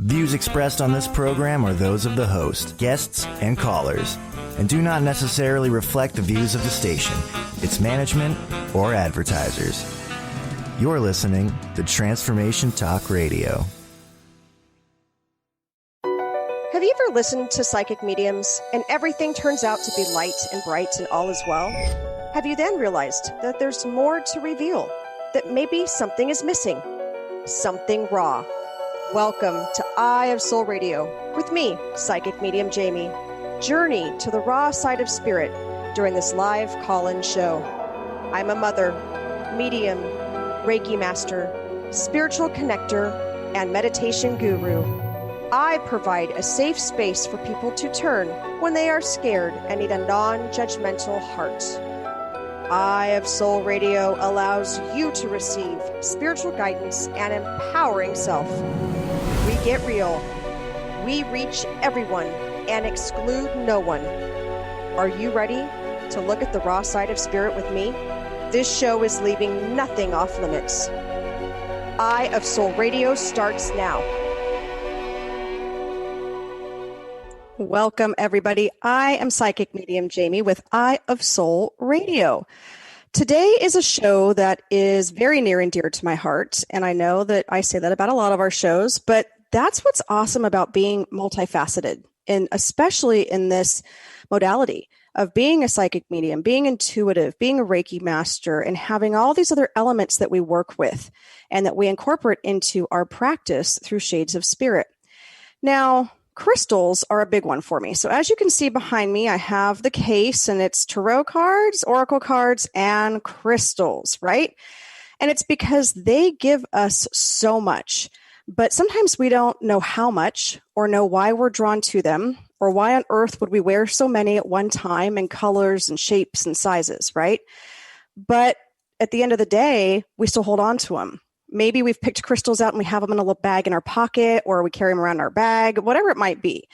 Views expressed on this program are those of the host, guests, and callers, and do not necessarily reflect the views of the station, its management, or advertisers. You're listening to Transformation Talk Radio. Have you ever listened to psychic mediums and everything turns out to be light and bright and all is well? Have you then realized that there's more to reveal, that maybe something is missing, something raw? Welcome to Eye of Soul Radio with me, Psychic Medium Jaime. Journey to the raw side of spirit during this live call-in show. I'm a mother, medium, Reiki master, spiritual connector, and meditation guru. I provide a safe space for people to turn when they are scared and need a non-judgmental heart. Eye of Soul Radio allows you to receive spiritual guidance and empowering self. We get real. We reach everyone and exclude no one. Are you ready to look at the raw side of spirit with me? This show is leaving nothing off limits. Eye of Soul Radio starts now. Welcome, everybody. I am Psychic Medium Jaime with Eye of Soul Radio. Today is a show that is very near and dear to my heart, and I know that I say that about a lot of our shows, but that's what's awesome about being multifaceted, and especially in this modality of being a psychic medium, being intuitive, being a Reiki master, and having all these other elements that we work with and that we incorporate into our practice through shades of spirit. Now, crystals are a big one for me. So as you can see behind me, I have the case, and it's tarot cards, oracle cards, and crystals, right? And it's because they give us so much. But sometimes we don't know how much or know why we're drawn to them, or why on earth would we wear so many at one time in colors and shapes and sizes, right? But at the end of the day, we still hold on to them. Maybe we've picked crystals out and we have them in a little bag in our pocket, or we carry them around in our bag, whatever it might be.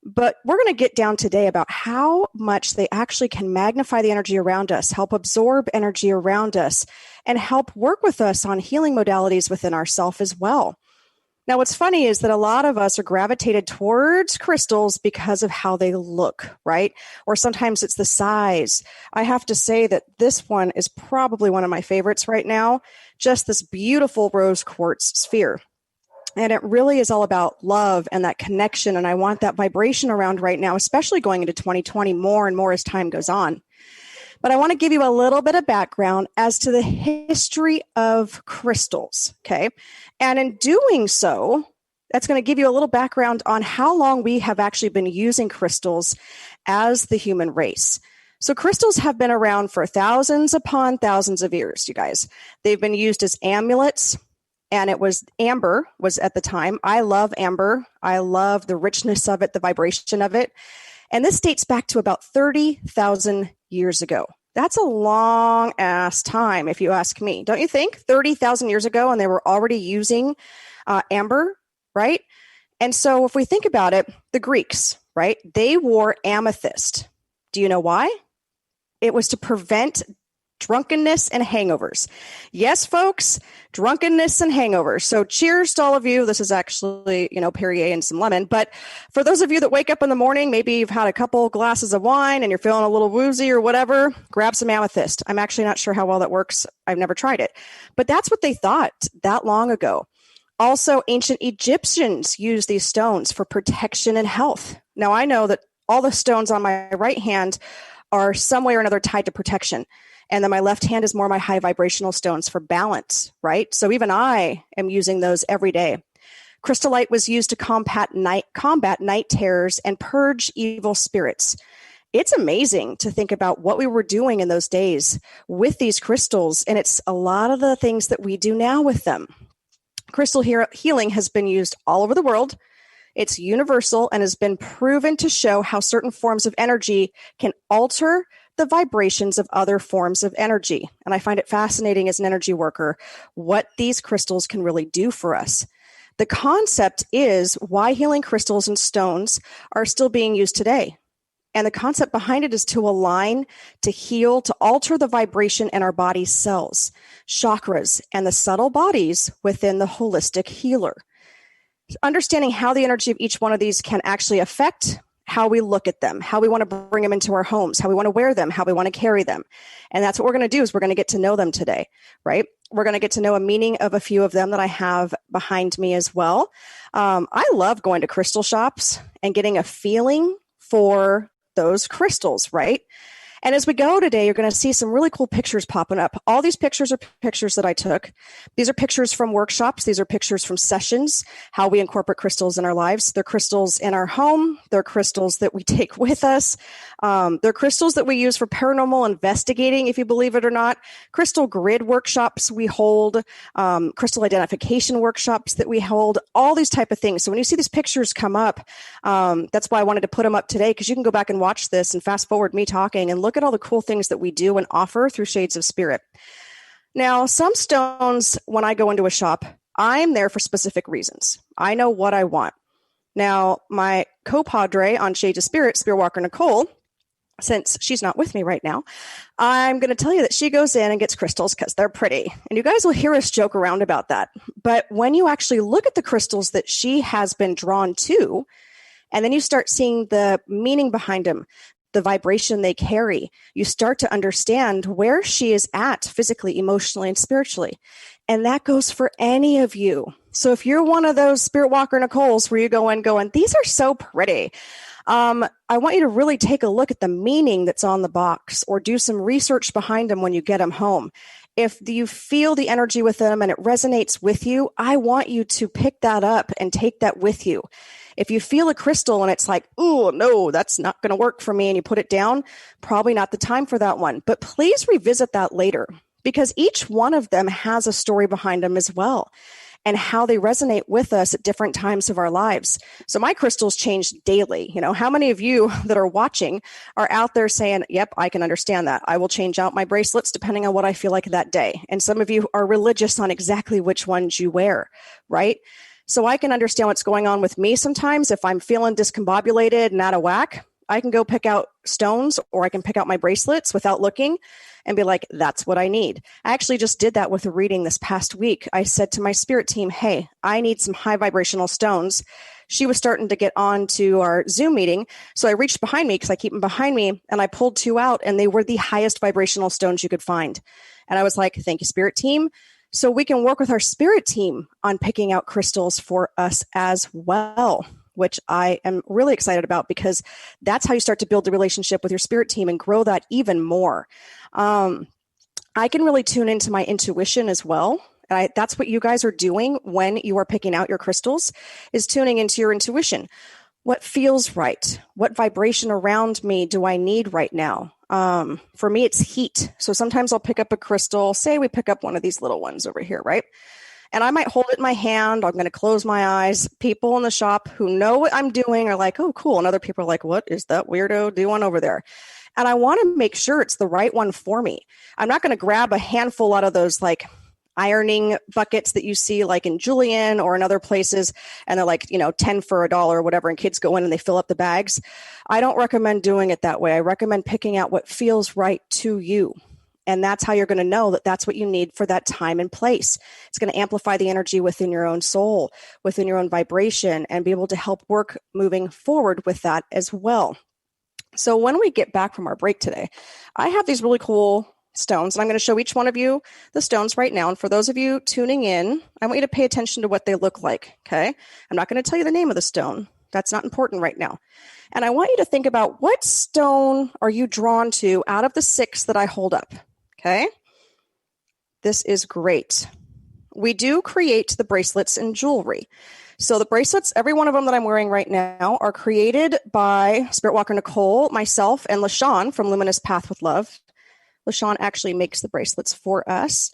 But we're going to get down today about how much they actually can magnify the energy around us, help absorb energy around us, and help work with us on healing modalities within ourselves as well. Now, what's funny is that a lot of us are gravitated towards crystals because of how they look, right? Or sometimes it's the size. I have to say that this one is probably one of my favorites right now, just this beautiful rose quartz sphere. And it really is all about love and that connection. And I want that vibration around right now, especially going into 2020 more and more as time goes on. But I want to give you a little bit of background as to the history of crystals, okay? And in doing so, that's going to give you a little background on how long we have actually been using crystals as the human race. So crystals have been around for thousands upon thousands of years, you guys. They've been used as amulets, and it was amber was at the time. I love amber. I love the richness of it, the vibration of it. And this dates back to about 30,000 years ago. That's a long ass time, if you ask me. Don't you think? 30,000 years ago, and they were already using amber, right? And so if we think about it, the Greeks, right? They wore amethyst. Do you know why? It was to prevent drunkenness and hangovers. Yes, folks, drunkenness and hangovers. So cheers to all of you. This is actually, Perrier and some lemon. But for those of you that wake up in the morning, maybe you've had a couple glasses of wine and you're feeling a little woozy or whatever, grab some amethyst. I'm actually not sure how well that works. I've never tried it. But that's what they thought that long ago. Also, ancient Egyptians used these stones for protection and health. Now, I know that all the stones on my right hand are some way or another tied to protection. And then my left hand is more my high vibrational stones for balance, right? So even I am using those every day. Crystallite was used to combat night terrors and purge evil spirits. It's amazing to think about what we were doing in those days with these crystals, and it's a lot of the things that we do now with them. Crystal healing has been used all over the world. It's universal and has been proven to show how certain forms of energy can alter the vibrations of other forms of energy. And I find it fascinating as an energy worker what these crystals can really do for us. The concept is why healing crystals and stones are still being used today. And the concept behind it is to align, to heal, to alter the vibration in our body's cells, chakras, and the subtle bodies within the holistic healer. understanding how the energy of each one of these can actually affect how we look at them, how we want to bring them into our homes, how we want to wear them, how we want to carry them. And that's what we're going to do is we're going to get to know them today, right? We're going to get to know a meaning of a few of them that I have behind me as well. I love going to crystal shops and getting a feeling for those crystals, right? And as we go today, you're going to see some really cool pictures popping up. All these pictures are pictures that I took. These are pictures from workshops. These are pictures from sessions, how we incorporate crystals in our lives. They're crystals in our home. They're crystals that we take with us. They're crystals that we use for paranormal investigating, if you believe it or not. Crystal grid workshops we hold, crystal identification workshops that we hold, all these type of things. So when you see these pictures come up, that's why I wanted to put them up today, because you can go back and watch this and fast forward me talking and look at all the cool things that we do and offer through Shades of Spirit. Now, some stones, when I go into a shop, I'm there for specific reasons. I know what I want. Now, my co-padre on Shades of Spirit, Spirit Walker Nicole, since she's not with me right now, I'm going to tell you that she goes in and gets crystals because they're pretty. And you guys will hear us joke around about that. But when you actually look at the crystals that she has been drawn to, and then you start seeing the meaning behind them, the vibration they carry, you start to understand where she is at physically, emotionally, and spiritually. And that goes for any of you. So if you're one of those Spirit Walker Nicoles where you go in going, these are so pretty, I want you to really take a look at the meaning that's on the box, or do some research behind them when you get them home. If you feel the energy with them and it resonates with you, I want you to pick that up and take that with you. If you feel a crystal and it's like, oh, no, that's not going to work for me, and you put it down, probably not the time for that one. But please revisit that later, because each one of them has a story behind them as well, and how they resonate with us at different times of our lives. So my crystals change daily. You know, how many of you that are watching are out there saying, yep, I can understand that. I will change out my bracelets depending on what I feel like that day. And some of you are religious on exactly which ones you wear, right? So I can understand what's going on with me sometimes. If I'm feeling discombobulated and out of whack, I can go pick out stones, or I can pick out my bracelets without looking and be like, that's what I need. I actually just did that with a reading this past week. I said to my spirit team, hey, I need some high vibrational stones. She was starting to get on to our Zoom meeting. So I reached behind me, because I keep them behind me, and I pulled 2 out, and they were the highest vibrational stones you could find. And I was like, thank you, spirit team. So we can work with our spirit team on picking out crystals for us as well, which I am really excited about, because that's how you start to build the relationship with your spirit team and grow that even more. I can really tune into my intuition as well. And that's what you guys are doing when you are picking out your crystals, is tuning into your intuition. What feels right? What vibration around me do I need right now? For me, it's heat. So sometimes I'll pick up a crystal. Say we pick up one of these little ones over here, right? And I might hold it in my hand. I'm going to close my eyes. People in the shop who know what I'm doing are like, oh, cool. And other people are like, what is that weirdo doing over there? And I want to make sure it's the right one for me. I'm not going to grab a handful out of those like ironing buckets that you see like in Julian or in other places, and they're like, 10 for $1 or whatever, and kids go in and they fill up the bags. I don't recommend doing it that way. I recommend picking out what feels right to you. And that's how you're going to know that that's what you need for that time and place. It's going to amplify the energy within your own soul, within your own vibration, and be able to help work moving forward with that as well. So when we get back from our break today, I have these really cool stones, and I'm going to show each one of you the stones right now. And for those of you tuning in, I want you to pay attention to what they look like, okay? I'm not going to tell you the name of the stone. That's not important right now. And I want you to think about, what stone are you drawn to out of the 6 that I hold up, okay? This is great. We do create the bracelets and jewelry. So the bracelets, every one of them that I'm wearing right now, are created by Spirit Walker Nicole, myself, and LaShawn from Luminous Path with Love. LaShawn actually makes the bracelets for us.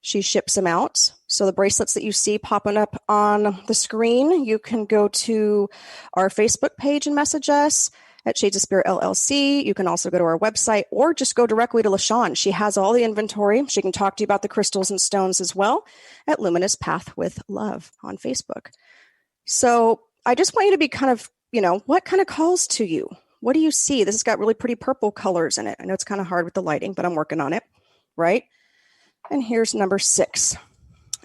She ships them out. So the bracelets that you see popping up on the screen, you can go to our Facebook page and message us at Shades of Spirit LLC. You can also go to our website, or just go directly to LaShawn. She has all the inventory. She can talk to you about the crystals and stones as well at Luminous Path with Love on Facebook. So I just want you to be kind of, what kind of calls to you? What do you see? This has got really pretty purple colors in it. I know it's kind of hard with the lighting, but I'm working on it, right? And here's number 6.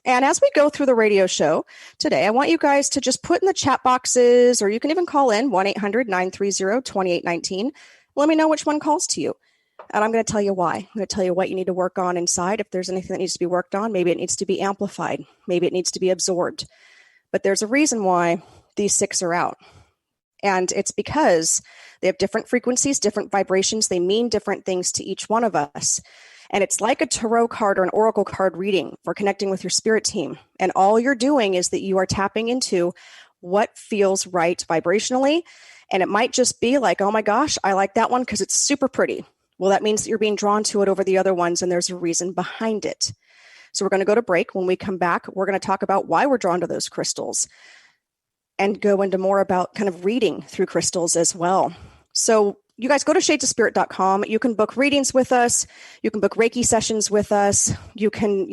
And as we go through the radio show today, I want you guys to just put in the chat boxes, or you can even call in 1-800-930-2819. Let me know which one calls to you. And I'm going to tell you why. I'm going to tell you what you need to work on inside. If there's anything that needs to be worked on, maybe it needs to be amplified. Maybe it needs to be absorbed. But there's a reason why these 6 are out. And it's because they have different frequencies, different vibrations. They mean different things to each one of us. And it's like a tarot card or an oracle card reading for connecting with your spirit team. And all you're doing is that you are tapping into what feels right vibrationally. And it might just be like, oh my gosh, I like that one because it's super pretty. Well, that means that you're being drawn to it over the other ones, and there's a reason behind it. So we're going to go to break. When we come back, we're going to talk about why we're drawn to those crystals and go into more about kind of reading through crystals as well. So you guys go to shadesofspirit.com. You can book readings with us. You can book Reiki sessions with us. You can,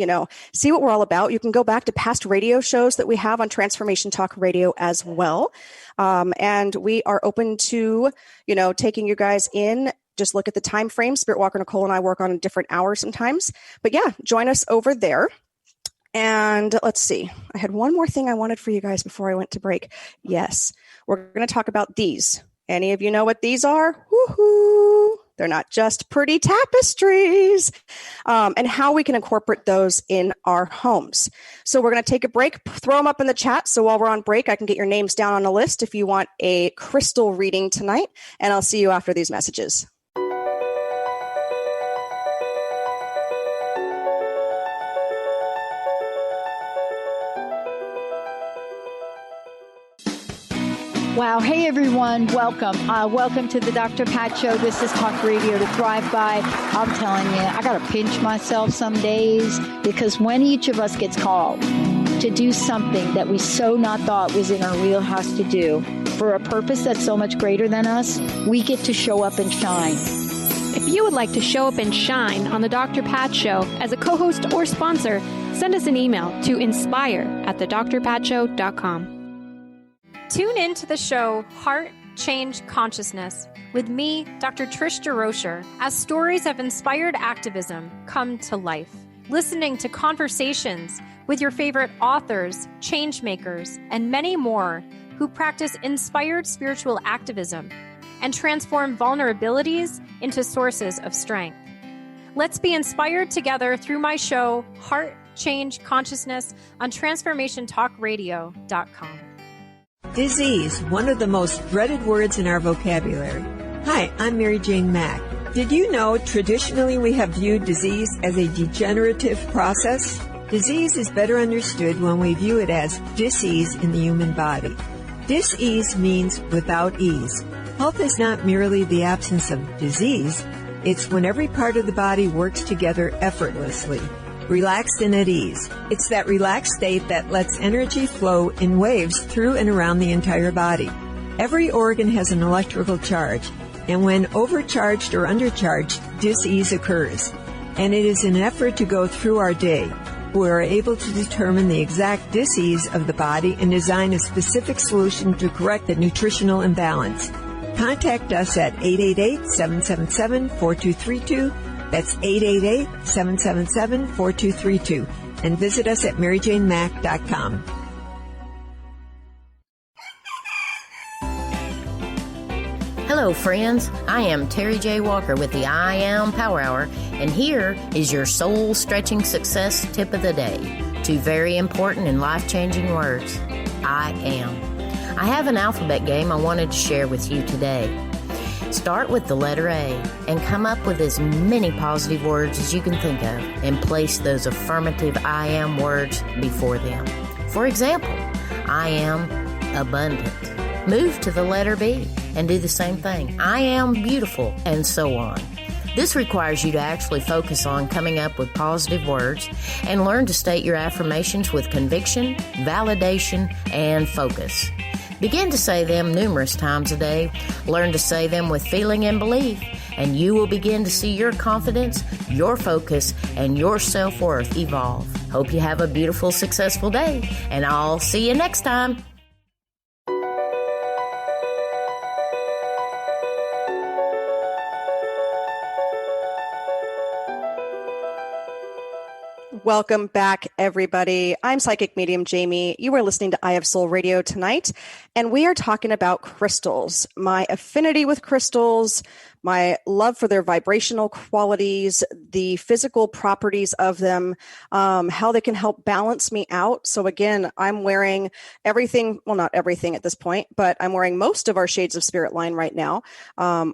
see what we're all about. You can go back to past radio shows that we have on Transformation Talk Radio as well. And we are open to, taking you guys in. Just look at the time frame. Spirit Walker Nicole and I work on different hours sometimes. But yeah, join us over there. And let's see. I had one more thing I wanted for you guys before I went to break. Yes, we're going to talk about these. Any of you know what these are? Woohoo! They're not just pretty tapestries. And how we can incorporate those in our homes. So we're going to take a break, throw them up in the chat. So while we're on break, I can get your names down on the list if you want a crystal reading tonight. And I'll see you after these messages. Wow. Hey, everyone. Welcome. Welcome to the Dr. Pat Show. This is Talk Radio to Thrive By. I'm telling you, I got to pinch myself some days, because when each of us gets called to do something that we so not thought was in our wheelhouse to do for a purpose that's so much greater than us, we get to show up and shine. If you would like to show up and shine on the Dr. Pat Show as a co-host or sponsor, send us an email to inspire@thedrpatshow.com. Tune in to the show Heart Change Consciousness with me, Dr. Trish DeRocher, as stories of inspired activism come to life. Listening to conversations with your favorite authors, change makers, and many more who practice inspired spiritual activism and transform vulnerabilities into sources of strength. Let's be inspired together through my show Heart Change Consciousness on TransformationTalkRadio.com. Disease, one of the most dreaded words in our vocabulary. Hi, I'm Mary Jane Mack. Did you know traditionally we have viewed disease as a degenerative process? Disease is better understood when we view it as dis-ease in the human body. Dis-ease means without ease. Health is not merely the absence of disease. It's when every part of the body works together effortlessly, relaxed and at ease. It's that relaxed state that lets energy flow in waves through and around the entire body. Every organ has an electrical charge, and when overcharged or undercharged, dis-ease occurs. And it is an effort to go through our day. We are able to determine the exact dis-ease of the body and design a specific solution to correct the nutritional imbalance. Contact us at 888-777-4232. That's 888-777-4232. And visit us at maryjanemack.com. Hello, friends. I am Terry J. Walker with the I Am Power Hour, and here is your soul-stretching success tip of the day. 2 very important and life-changing words. I am. I have an alphabet game I wanted to share with you today. Start with the letter A and come up with as many positive words as you can think of and place those affirmative I am words before them. For example, I am abundant. Move to the letter B and do the same thing. I am beautiful, and so on. This requires you to actually focus on coming up with positive words and learn to state your affirmations with conviction, validation, and focus. Begin to say them numerous times a day. Learn to say them with feeling and belief, and you will begin to see your confidence, your focus, and your self-worth evolve. Hope you have a beautiful, successful day, and I'll see you next time. Welcome back, everybody. I'm Psychic Medium Jaime. You are listening to Eye of Soul Radio tonight, and we are talking about crystals, my affinity with crystals, my love for their vibrational qualities, the physical properties of them, how they can help balance me out. So again, I'm wearing everything, well, not everything at this point, but I'm wearing most of our Shades of Spirit line right now.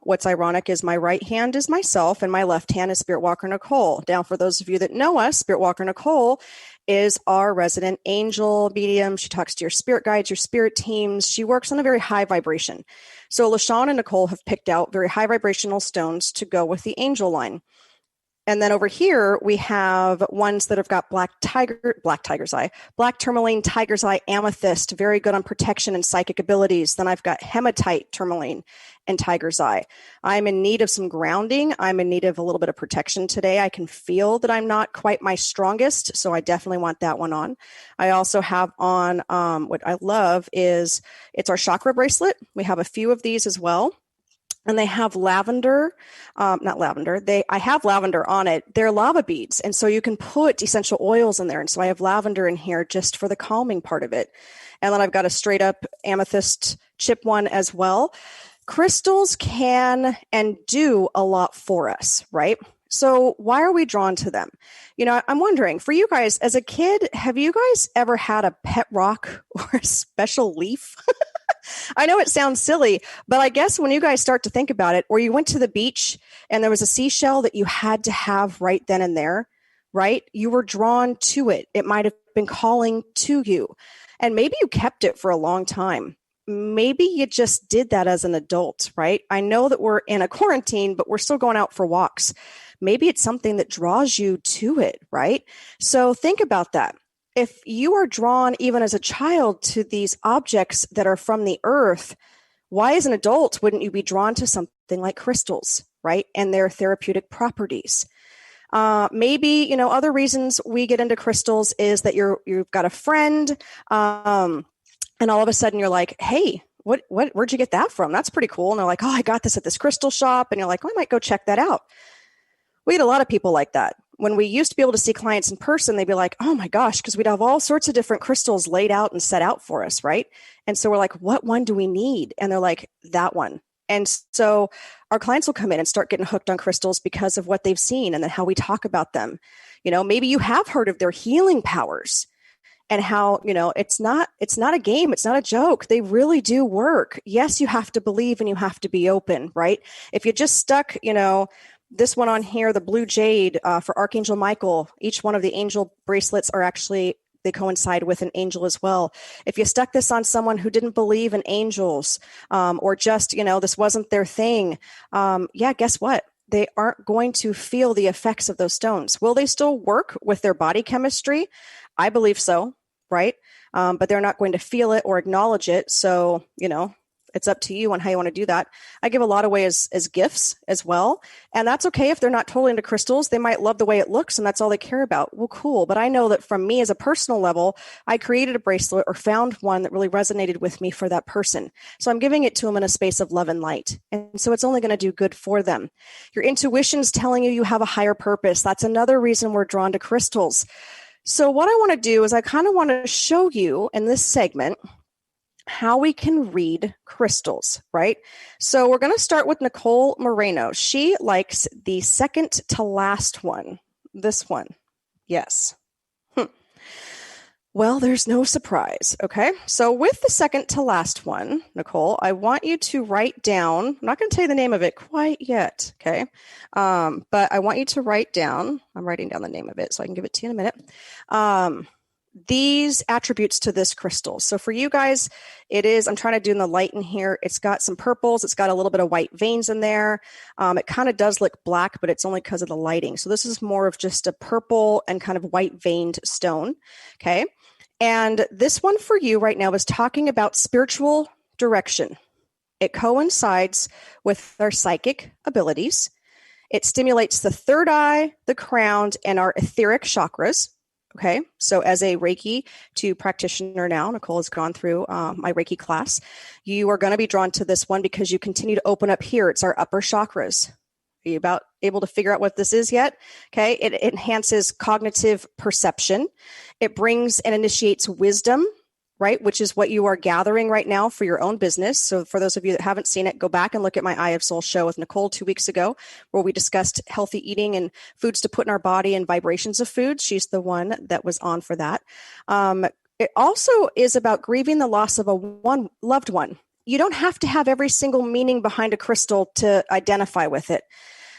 What's ironic is my right hand is myself and my left hand is Spirit Walker Nicole. Now, for those of you that know us, Spirit Walker Nicole is our resident angel medium. She talks to your spirit guides, your spirit teams. She works on a very high vibration. So LaShawn and Nicole have picked out very high vibrational stones to go with the angel line. And then over here, we have ones that have got black tourmaline, tiger's eye, amethyst, very good on protection and psychic abilities. Then I've got hematite, tourmaline, and tiger's eye. I'm in need of some grounding. I'm in need of a little bit of protection today. I can feel that I'm not quite my strongest, so I definitely want that one on. I also have on, what I love is, it's our chakra bracelet. We have a few of these as well. And they have lavender, I have lavender on it. They're lava beads. And so you can put essential oils in there. And so I have lavender in here just for the calming part of it. And then I've got a straight up amethyst chip one as well. Crystals can and do a lot for us, right? So why are we drawn to them? You know, I'm wondering, for you guys, as a kid, have you guys ever had a pet rock or a special leaf? I know it sounds silly, but I guess when you guys start to think about it, or you went to the beach and there was a seashell that you had to have right then and there, right? You were drawn to it. It might have been calling to you. And maybe you kept it for a long time. Maybe you just did that as an adult, right? I know that we're in a quarantine, but we're still going out for walks. Maybe it's something that draws you to it, right? So think about that. If you are drawn even as a child to these objects that are from the earth, why as an adult wouldn't you be drawn to something like crystals, right? And their therapeutic properties. Maybe, you know, other reasons we get into crystals is that you've got a friend, and all of a sudden you're like, hey, where'd you get that from? That's pretty cool. And they're like, oh, I got this at this crystal shop. And you're like, oh, I might go check that out. We had a lot of people like that. When we used to be able to see clients in person, they'd be like, oh my gosh, because we'd have all sorts of different crystals laid out and set out for us, right? And so we're like, what one do we need? And they're like, that one. And so our clients will come in and start getting hooked on crystals because of what they've seen and then how we talk about them. You know, maybe you have heard of their healing powers and how, you know, it's not a game. It's not a joke. They really do work. Yes, you have to believe and you have to be open, right? If you just stuck, you know, this one on here, the blue jade for Archangel Michael, each one of the angel bracelets are actually, they coincide with an angel as well. If you stuck this on someone who didn't believe in angels, or just, you know, this wasn't their thing, guess what? They aren't going to feel the effects of those stones. Will they still work with their body chemistry? I believe so, right? But they're not going to feel it or acknowledge it. So, you know, it's up to you on how you want to do that. I give a lot away as gifts as well. And that's okay if they're not totally into crystals. They might love the way it looks and that's all they care about. Well, cool. But I know that from me as a personal level, I created a bracelet or found one that really resonated with me for that person. So I'm giving it to them in a space of love and light. And so it's only going to do good for them. Your intuition's telling you have a higher purpose. That's another reason we're drawn to crystals. So what I want to do is I kind of want to show you in this segment how we can read crystals, right? So we're going to start with Nicole Moreno. She likes the second to last one. This one. Yes. Well, there's no surprise. Okay. So with the second to last one, Nicole, I want you to write down, I'm not going to tell you the name of it quite yet. Okay. But I want you to write down, I'm writing down the name of it so I can give it to you in a minute. These attributes to this crystal. So for you guys, it is, I'm trying to do in the light in here. It's got some purples. It's got a little bit of white veins in there. It kind of does look black, but it's only because of the lighting. So this is more of just a purple and kind of white veined stone. Okay. And this one for you right now is talking about spiritual direction. It coincides with our psychic abilities. It stimulates the third eye, the crown, and our etheric chakras. Okay, so as a Reiki 2 practitioner now, Nicole has gone through my Reiki class. You are going to be drawn to this one because you continue to open up here. It's our upper chakras. Are you about able to figure out what this is yet? Okay. It enhances cognitive perception. It brings and initiates wisdom, right? Which is what you are gathering right now for your own business. So for those of you that haven't seen it, go back and look at my Eye of Soul show with Nicole 2 weeks ago, where we discussed healthy eating and foods to put in our body and vibrations of food. She's the one that was on for that. It also is about grieving the loss of a loved one. You don't have to have every single meaning behind a crystal to identify with it.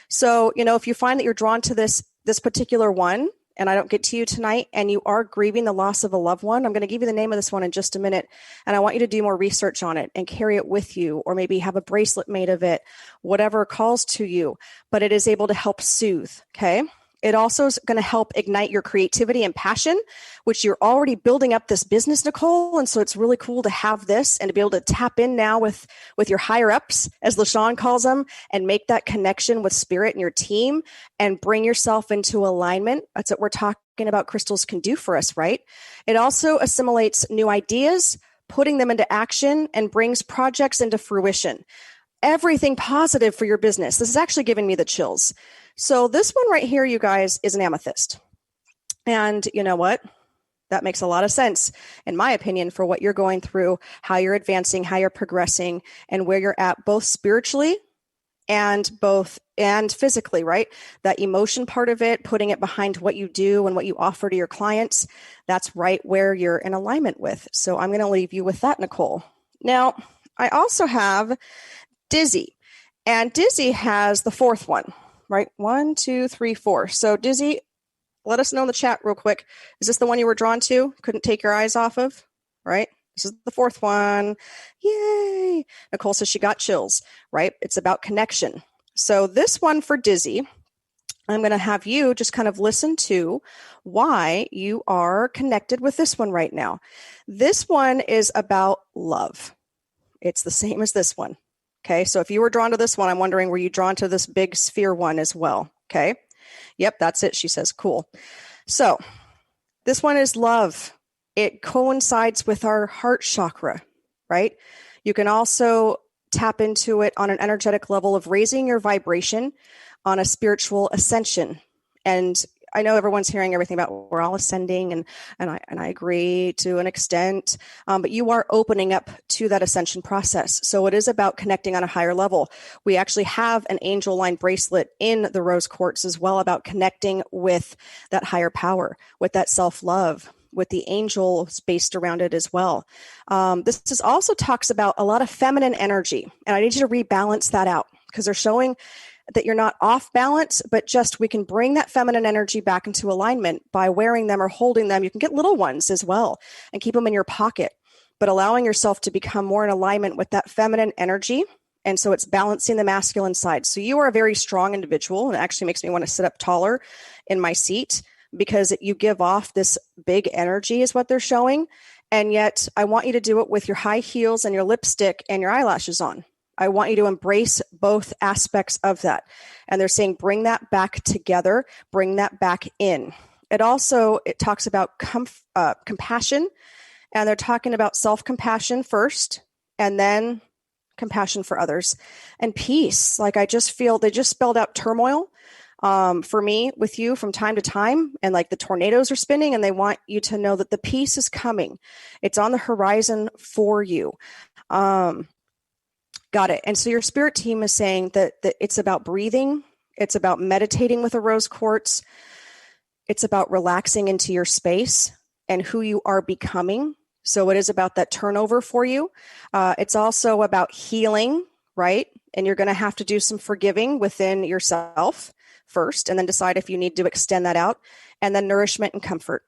So, if you find that you're drawn to this particular one, and I don't get to you tonight, and you are grieving the loss of a loved one, I'm going to give you the name of this one in just a minute. And I want you to do more research on it and carry it with you, or maybe have a bracelet made of it, whatever calls to you, but it is able to help soothe. Okay. It also is going to help ignite your creativity and passion, which you're already building up this business, Nicole. And so it's really cool to have this and to be able to tap in now with your higher ups, as LaShawn calls them, and make that connection with spirit and your team and bring yourself into alignment. That's what we're talking about crystals can do for us, right? It also assimilates new ideas, putting them into action, and brings projects into fruition. Everything positive for your business. This is actually giving me the chills. So this one right here, you guys, is an amethyst. And you know what? That makes a lot of sense, in my opinion, for what you're going through, how you're advancing, how you're progressing, and where you're at, both spiritually and physically, right? That emotion part of it, putting it behind what you do and what you offer to your clients, that's right where you're in alignment with. So I'm going to leave you with that, Nicole. Now, I also have Dizzy, and Dizzy has the fourth one. Right? 1, 2, 3, 4. So Dizzy, let us know in the chat real quick. Is this the one you were drawn to? Couldn't take your eyes off of? Right? This is the fourth one. Yay. Nicole says she got chills, right? It's about connection. So this one for Dizzy, I'm going to have you just kind of listen to why you are connected with this one right now. This one is about love. It's the same as this one. Okay, so if you were drawn to this one, I'm wondering, were you drawn to this big sphere one as well? Okay, yep, that's it, she says. Cool. So this one is love. It coincides with our heart chakra, right? You can also tap into it on an energetic level of raising your vibration on a spiritual ascension. And I know everyone's hearing everything about we're all ascending, and I agree to an extent, but you are opening up to that ascension process. So it is about connecting on a higher level. We actually have an angel line bracelet in the rose quartz as well, about connecting with that higher power, with that self-love, with the angels based around it as well. This is also talks about a lot of feminine energy, and I need you to rebalance that out, because they're showing that you're not off balance, but just we can bring that feminine energy back into alignment by wearing them or holding them. You can get little ones as well and keep them in your pocket, but allowing yourself to become more in alignment with that feminine energy. And so it's balancing the masculine side. So you are a very strong individual, and it actually makes me want to sit up taller in my seat, because you give off this big energy is what they're showing. And yet I want you to do it with your high heels and your lipstick and your eyelashes on. I want you to embrace both aspects of that. And they're saying, bring that back together, bring that back in. It talks about compassion, and they're talking about self-compassion first, and then compassion for others, and peace. Like, I just feel they just spelled out turmoil for me with you from time to time, and like the tornadoes are spinning, and they want you to know that the peace is coming. It's on the horizon for you. Got it. And so your spirit team is saying that it's about breathing. It's about meditating with a rose quartz. It's about relaxing into your space and who you are becoming. So it is about that turnover for you. It's also about healing, right? And you're going to have to do some forgiving within yourself first, and then decide if you need to extend that out, and then nourishment and comfort.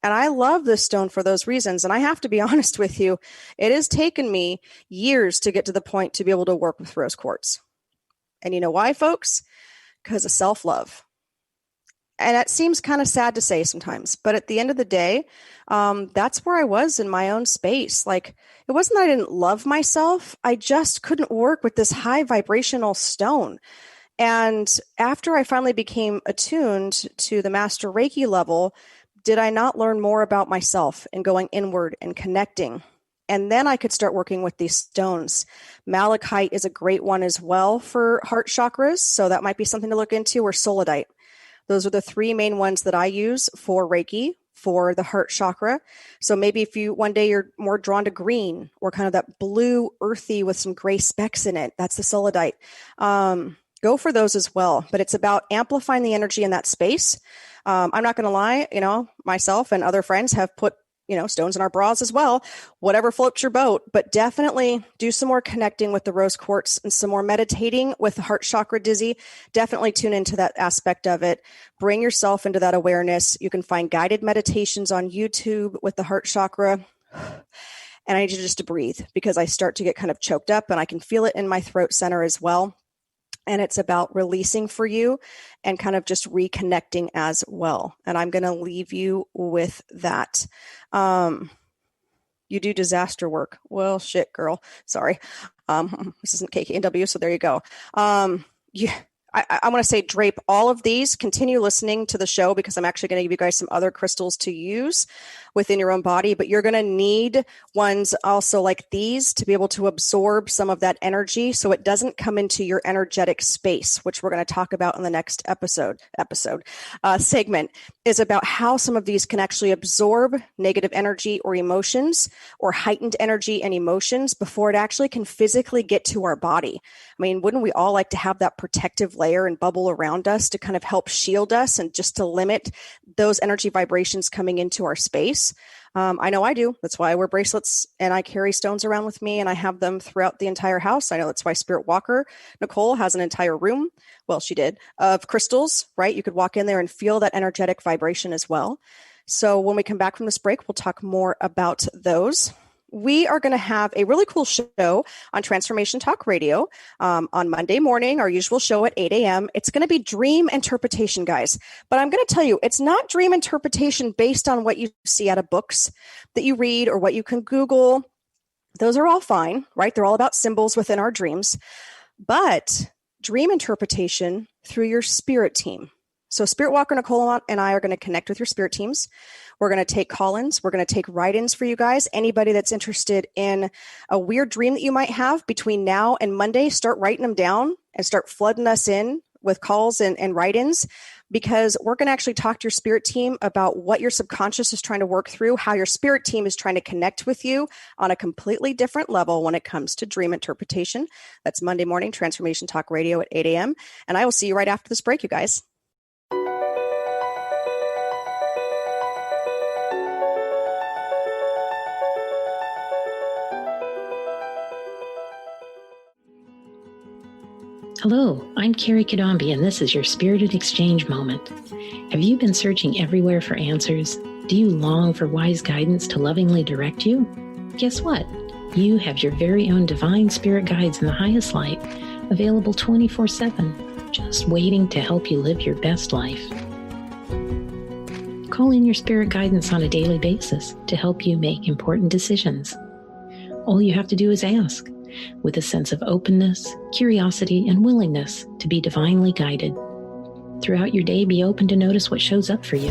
And I love this stone for those reasons. And I have to be honest with you, it has taken me years to get to the point to be able to work with rose quartz. And you know why, folks? Because of self-love. And that seems kind of sad to say sometimes, but at the end of the day, that's where I was in my own space. Like, it wasn't that I didn't love myself. I just couldn't work with this high vibrational stone. And after I finally became attuned to the Master Reiki level, did I not learn more about myself and going inward and connecting? And then I could start working with these stones. Malachite is a great one as well for heart chakras. So that might be something to look into, or solidite. Those are the three main ones that I use for Reiki for the heart chakra. So maybe if one day you're more drawn to green or kind of that blue earthy with some gray specks in it, that's the solidite. Go for those as well. But it's about amplifying the energy in that space. I'm not going to lie, myself and other friends have put stones in our bras as well, whatever floats your boat, but definitely do some more connecting with the rose quartz and some more meditating with the heart chakra dizzy. Definitely tune into that aspect of it. Bring yourself into that awareness. You can find guided meditations on YouTube with the heart chakra. And I need you just to breathe, because I start to get kind of choked up and I can feel it in my throat center as well. And it's about releasing for you and kind of just reconnecting as well. And I'm going to leave you with that. You do disaster work. Well, shit, girl. Sorry. This isn't KKNW, so there you go. I want to say drape all of these. Continue listening to the show, because I'm actually going to give you guys some other crystals to use within your own body. But you're going to need ones also like these to be able to absorb some of that energy so it doesn't come into your energetic space, which we're going to talk about in the next segment, is about how some of these can actually absorb negative energy or emotions or heightened energy and emotions before it actually can physically get to our body. I mean, wouldn't we all like to have that protective layer and bubble around us to kind of help shield us and just to limit those energy vibrations coming into our space? I know I do. That's why I wear bracelets and I carry stones around with me, and I have them throughout the entire house. I know that's why Spirit Walker Nicole has an entire room. Well, she did, of crystals, right? You could walk in there and feel that energetic vibration as well. So when we come back from this break, we'll talk more about those. We are going to have a really cool show on Transformation Talk Radio on Monday morning, our usual show at 8 a.m. It's going to be dream interpretation, guys. But I'm going to tell you, it's not dream interpretation based on what you see out of books that you read or what you can Google. Those are all fine, right? They're all about symbols within our dreams. But dream interpretation through your spirit team. So Spirit Walker Nicole and I are going to connect with your spirit teams. We're going to take call-ins. We're going to take write-ins for you guys. Anybody that's interested in a weird dream that you might have between now and Monday, start writing them down and start flooding us in with calls and write-ins, because we're going to actually talk to your spirit team about what your subconscious is trying to work through, how your spirit team is trying to connect with you on a completely different level when it comes to dream interpretation. That's Monday morning, Transformation Talk Radio at 8 a.m. And I will see you right after this break, you guys. Hello, I'm Carrie Kadambi, and this is your Spirited Exchange moment. Have you been searching everywhere for answers? Do you long for wise guidance to lovingly direct you? Guess what? You have your very own divine spirit guides in the highest light, available 24/7, just waiting to help you live your best life. Call in your spirit guidance on a daily basis to help you make important decisions. All you have to do is ask, with a sense of openness, curiosity, and willingness to be divinely guided. Throughout your day, be open to notice what shows up for you.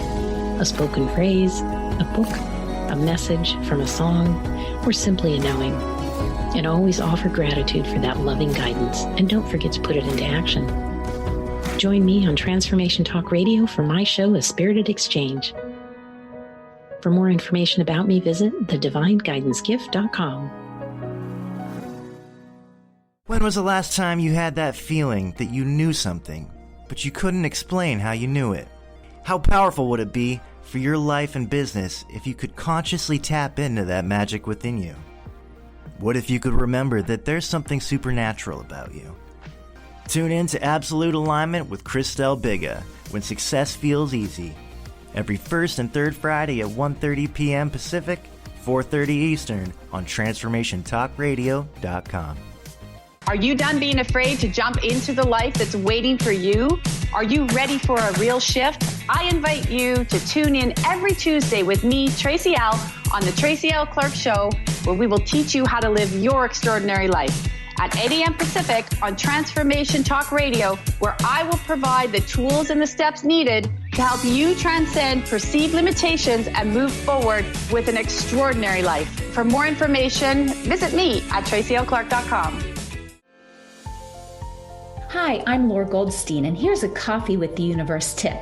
A spoken phrase, a book, a message from a song, or simply a knowing. And always offer gratitude for that loving guidance, and don't forget to put it into action. Join me on Transformation Talk Radio for my show, A Spirited Exchange. For more information about me, visit thedivineguidancegift.com. When was the last time you had that feeling that you knew something, but you couldn't explain how you knew it? How powerful would it be for your life and business if you could consciously tap into that magic within you? What if you could remember that there's something supernatural about you? Tune in to Absolute Alignment with Christelle Biga when success feels easy. Every first and third Friday at 1:30 p.m. Pacific, 4:30 Eastern on TransformationTalkRadio.com. Are you done being afraid to jump into the life that's waiting for you? Are you ready for a real shift? I invite you to tune in every Tuesday with me, Tracy L., on the Tracy L. Clark Show, where we will teach you how to live your extraordinary life. At 8 a.m. Pacific on Transformation Talk Radio, where I will provide the tools and the steps needed to help you transcend perceived limitations and move forward with an extraordinary life. For more information, visit me at tracylclark.com. Hi, I'm Laura Goldstein, and here's a Coffee with the Universe tip.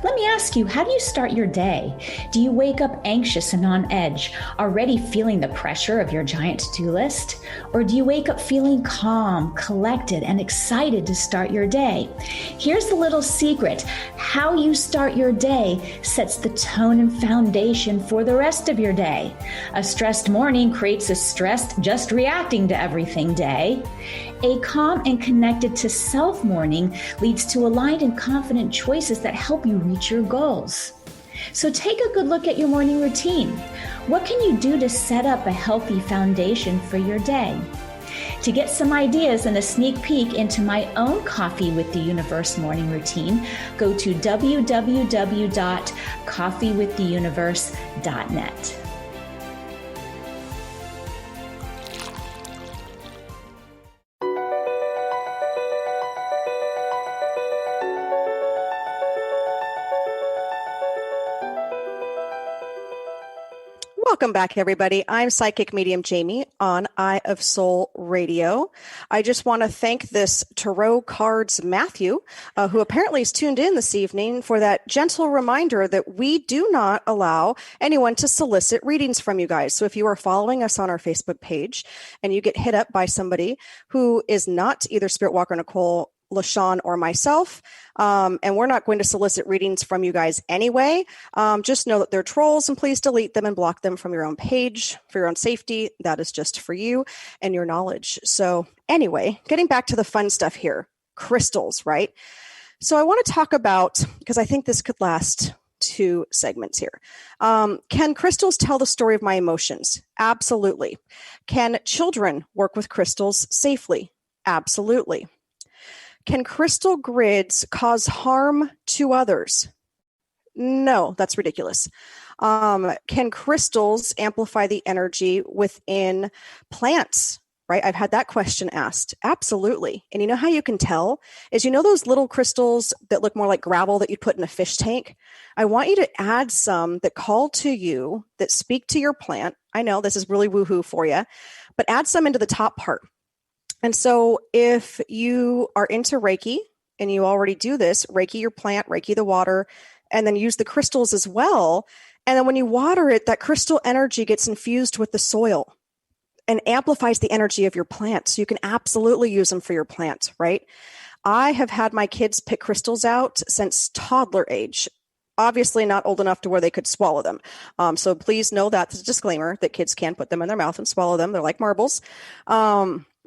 Let me ask you, how do you start your day? Do you wake up anxious and on edge, already feeling the pressure of your giant to-do list? Or do you wake up feeling calm, collected, and excited to start your day? Here's the little secret. How you start your day sets the tone and foundation for the rest of your day. A stressed morning creates a stressed, just reacting to everything day. A calm and connected to self morning leads to aligned and confident choices that help you reach your goals. So take a good look at your morning routine. What can you do to set up a healthy foundation for your day? To get some ideas and a sneak peek into my own Coffee with the Universe morning routine, go to www.coffeewiththeuniverse.net. Welcome back, everybody. I'm Psychic Medium Jaime on Eye of Soul Radio. I just want to thank this Tarot Cards Matthew, who apparently is tuned in this evening, for that gentle reminder that we do not allow anyone to solicit readings from you guys. So if you are following us on our Facebook page and you get hit up by somebody who is not either Spirit Walker Nicole, LaShawn, or myself, and we're not going to solicit readings from you guys anyway. Just know that they're trolls, and please delete them and block them from your own page for your own safety. That is just for you and your knowledge. So anyway, getting back to the fun stuff here, crystals, right? So I want to talk about, because I think this could last 2 segments here. Can crystals tell the story of my emotions? Absolutely. Can children work with crystals safely? Absolutely. Can crystal grids cause harm to others? No, that's ridiculous. Can crystals amplify the energy within plants? Right? I've had that question asked. Absolutely. And you know how you can tell is, you know, those little crystals that look more like gravel that you'd put in a fish tank? I want you to add some that call to you, that speak to your plant. I know this is really woohoo for you, but add some into the top part. And so if you are into Reiki and you already do this, Reiki your plant, Reiki the water, and then use the crystals as well. And then when you water it, that crystal energy gets infused with the soil and amplifies the energy of your plant. So you can absolutely use them for your plant, right? I have had my kids pick crystals out since toddler age. Obviously not old enough to where they could swallow them. So please know that's a disclaimer that kids can put them in their mouth and swallow them. They're like marbles.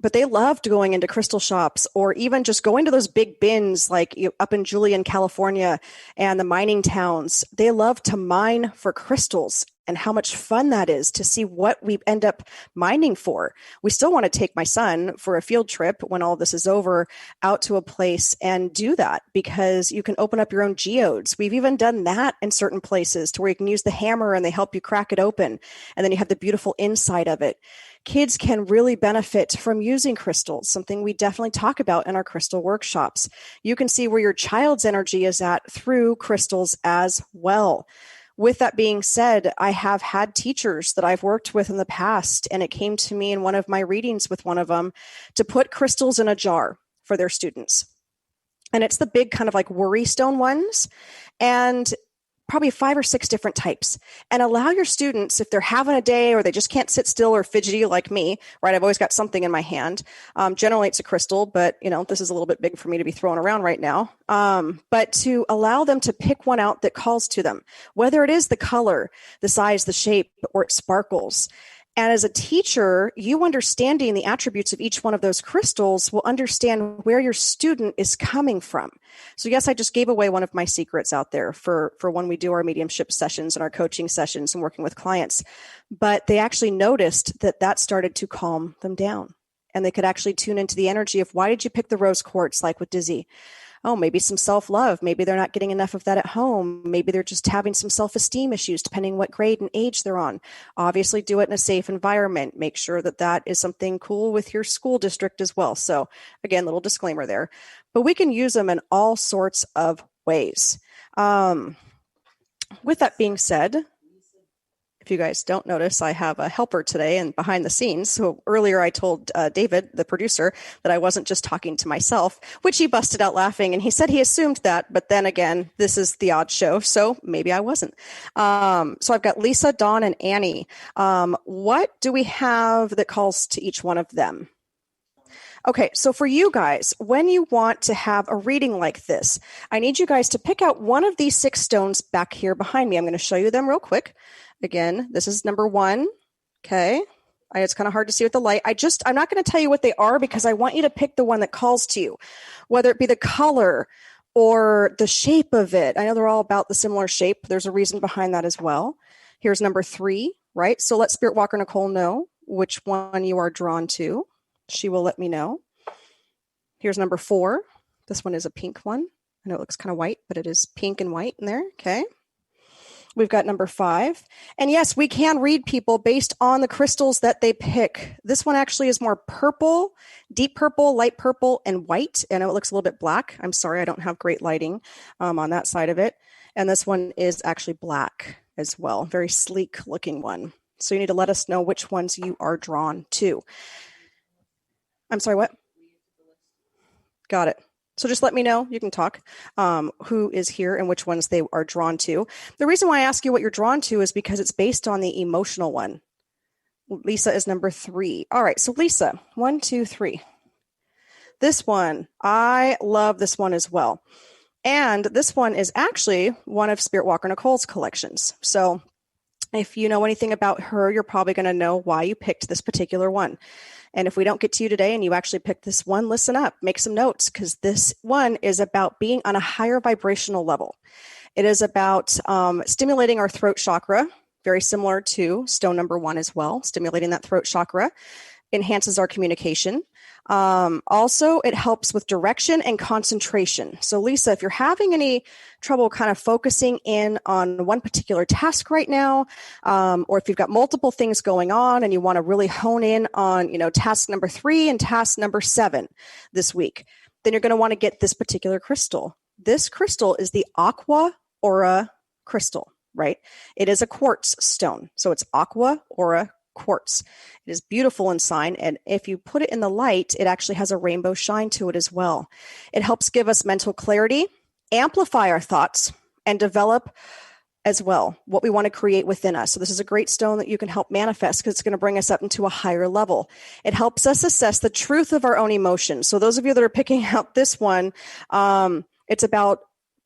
But they loved going into crystal shops, or even just going to those big bins like up in Julian, California, and the mining towns. They love to mine for crystals, and how much fun that is to see what we end up mining for. We still want to take my son for a field trip when all this is over out to a place and do that, because you can open up your own geodes. We've even done that in certain places to where you can use the hammer and they help you crack it open. And then you have the beautiful inside of it. Kids can really benefit from using crystals, something we definitely talk about in our crystal workshops. You can see where your child's energy is at through crystals as well. With that being said, I have had teachers that I've worked with in the past, and it came to me in one of my readings with one of them to put crystals in a jar for their students. And it's the big kind of like worry stone ones, and probably 5 or 6 different types, and allow your students, if they're having a day or they just can't sit still or fidgety like me, right? I've always got something in my hand. Generally it's a crystal, but this is a little bit big for me to be throwing around right now. But to allow them to pick one out that calls to them, whether it is the color, the size, the shape, or it sparkles. And as a teacher, you understanding the attributes of each one of those crystals will understand where your student is coming from. So yes, I just gave away one of my secrets out there for when we do our mediumship sessions and our coaching sessions and working with clients. But they actually noticed that started to calm them down. And they could actually tune into the energy of, why did you pick the rose quartz like with Dizzy? Oh, maybe some self-love. Maybe they're not getting enough of that at home. Maybe they're just having some self-esteem issues, depending what grade and age they're on. Obviously, do it in a safe environment. Make sure that is something cool with your school district as well. So again, little disclaimer there. But we can use them in all sorts of ways. With that being said, if you guys don't notice, I have a helper today and behind the scenes. So earlier I told David, the producer, that I wasn't just talking to myself, which he busted out laughing. And he said he assumed that. But then again, this is the odd show, so maybe I wasn't. So I've got Lisa, Dawn, and Annie. What do we have that calls to each one of them? Okay, so for you guys, when you want to have a reading like this, I need you guys to pick out one of these 6 stones back here behind me. I'm going to show you them real quick. Again, this is number 1. Okay. It's kind of hard to see with the light. I'm not going to tell you what they are because I want you to pick the one that calls to you, whether it be the color or the shape of it. I know they're all about the similar shape. There's a reason behind that as well. Here's number 3, right? So let Spirit Walker Nicole know which one you are drawn to. She will let me know. Here's number 4. This one is a pink one. I know it looks kind of white, but it is pink and white in there. Okay. We've got number 5. And yes, we can read people based on the crystals that they pick. This one actually is more purple, deep purple, light purple, and white. And it looks a little bit black. I'm sorry, I don't have great lighting on that side of it. And this one is actually black as well. Very sleek looking one. So you need to let us know which ones you are drawn to. I'm sorry, what? Got it. So just let me know. You can talk who is here and which ones they are drawn to. The reason why I ask you what you're drawn to is because it's based on the emotional one. Lisa is number 3. All right. So Lisa, 1, 2, 3. This one, I love this one as well. And this one is actually one of Spirit Walker Nicole's collections. So if you know anything about her, you're probably going to know why you picked this particular one. And if we don't get to you today and you actually pick this one, listen up, make some notes, because this one is about being on a higher vibrational level. It is about stimulating our throat chakra, very similar to stone number 1 as well. Stimulating that throat chakra enhances our communication. Also, it helps with direction and concentration. So Lisa, if you're having any trouble kind of focusing in on one particular task right now, or if you've got multiple things going on and you want to really hone in on, task number 3 and task number 7 this week, then you're going to want to get this particular crystal. This crystal is the Aqua Aura crystal, right? It is a quartz stone. So it's Aqua Aura quartz. It is beautiful inside, and if you put it in the light, it actually has a rainbow shine to it as well. It helps give us mental clarity, amplify our thoughts, and develop as well what we want to create within us. So this is a great stone that you can help manifest because it's going to bring us up into a higher level. It helps us assess the truth of our own emotions. So those of you that are picking out this one, it's about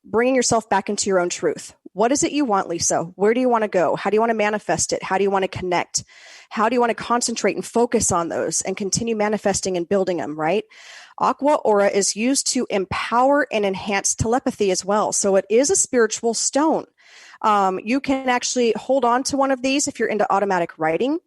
bringing yourself back into your own truth. What is it you want, Lisa? Where do you want to go? How do you want to manifest it? How do you want to connect? How do you want to concentrate and focus on those and continue manifesting and building them, right? Aqua Aura is used to empower and enhance telepathy as well. So it is a spiritual stone. You can actually hold on to one of these if you're into automatic writing,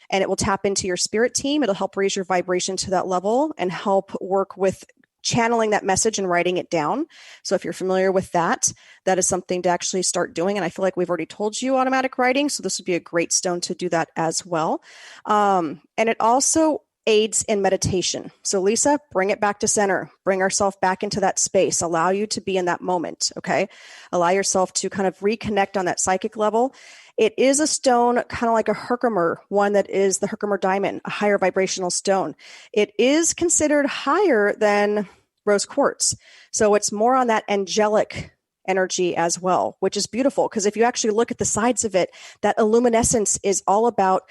and it will tap into your spirit team. It'll help raise your vibration to that level and help work with channeling that message and writing it down. So if you're familiar with that, that is something to actually start doing. And I feel like we've already told you automatic writing. So this would be a great stone to do that as well. And it also aids in meditation. So Lisa, bring it back to center, bring ourselves back into that space, allow you to be in that moment. Okay. Allow yourself to kind of reconnect on that psychic level. It is a stone, kind of like a Herkimer, one that is the Herkimer diamond, a higher vibrational stone. It is considered higher than rose quartz. So it's more on that angelic energy as well, which is beautiful because if you actually look at the sides of it, that illuminescence is all about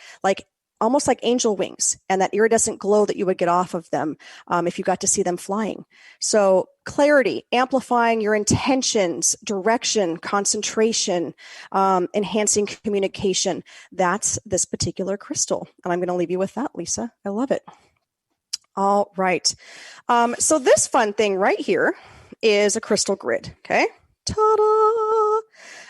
almost like angel wings and that iridescent glow that you would get off of them if you got to see them flying. So clarity, amplifying your intentions, direction, concentration, enhancing communication. That's this particular crystal. And I'm going to leave you with that, Lisa. I love it. All right. So this fun thing right here is a crystal grid. Okay. Ta-da!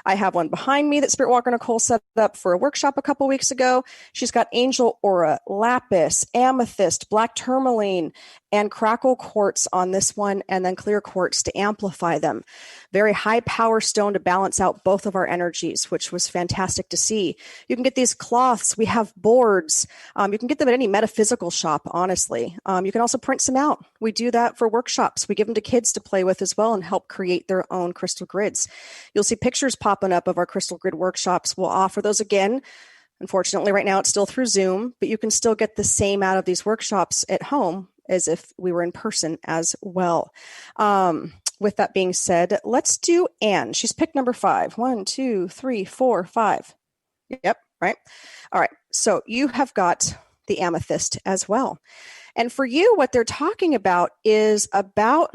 I have one behind me that Spirit Walker Nicole set up for a workshop a couple weeks ago. She's got angel aura, lapis, amethyst, black tourmaline, and crackle quartz on this one, and then clear quartz to amplify them. Very high power stone to balance out both of our energies, which was fantastic to see. You can get these cloths. We have boards. You can get them at any metaphysical shop, honestly. You can also print some out. We do that for workshops. We give them to kids to play with as well and help create their own crystal grids. You'll see pictures popping up of our crystal grid workshops. We'll offer those again. Unfortunately, right now it's still through Zoom, but you can still get the same out of these workshops at home as if we were in person as well. With that being said, let's do Anne. She's picked number 5. 1, 2, 3, 4, 5. Yep, right. All right. So you have got the amethyst as well. And for you, what they're talking about is about,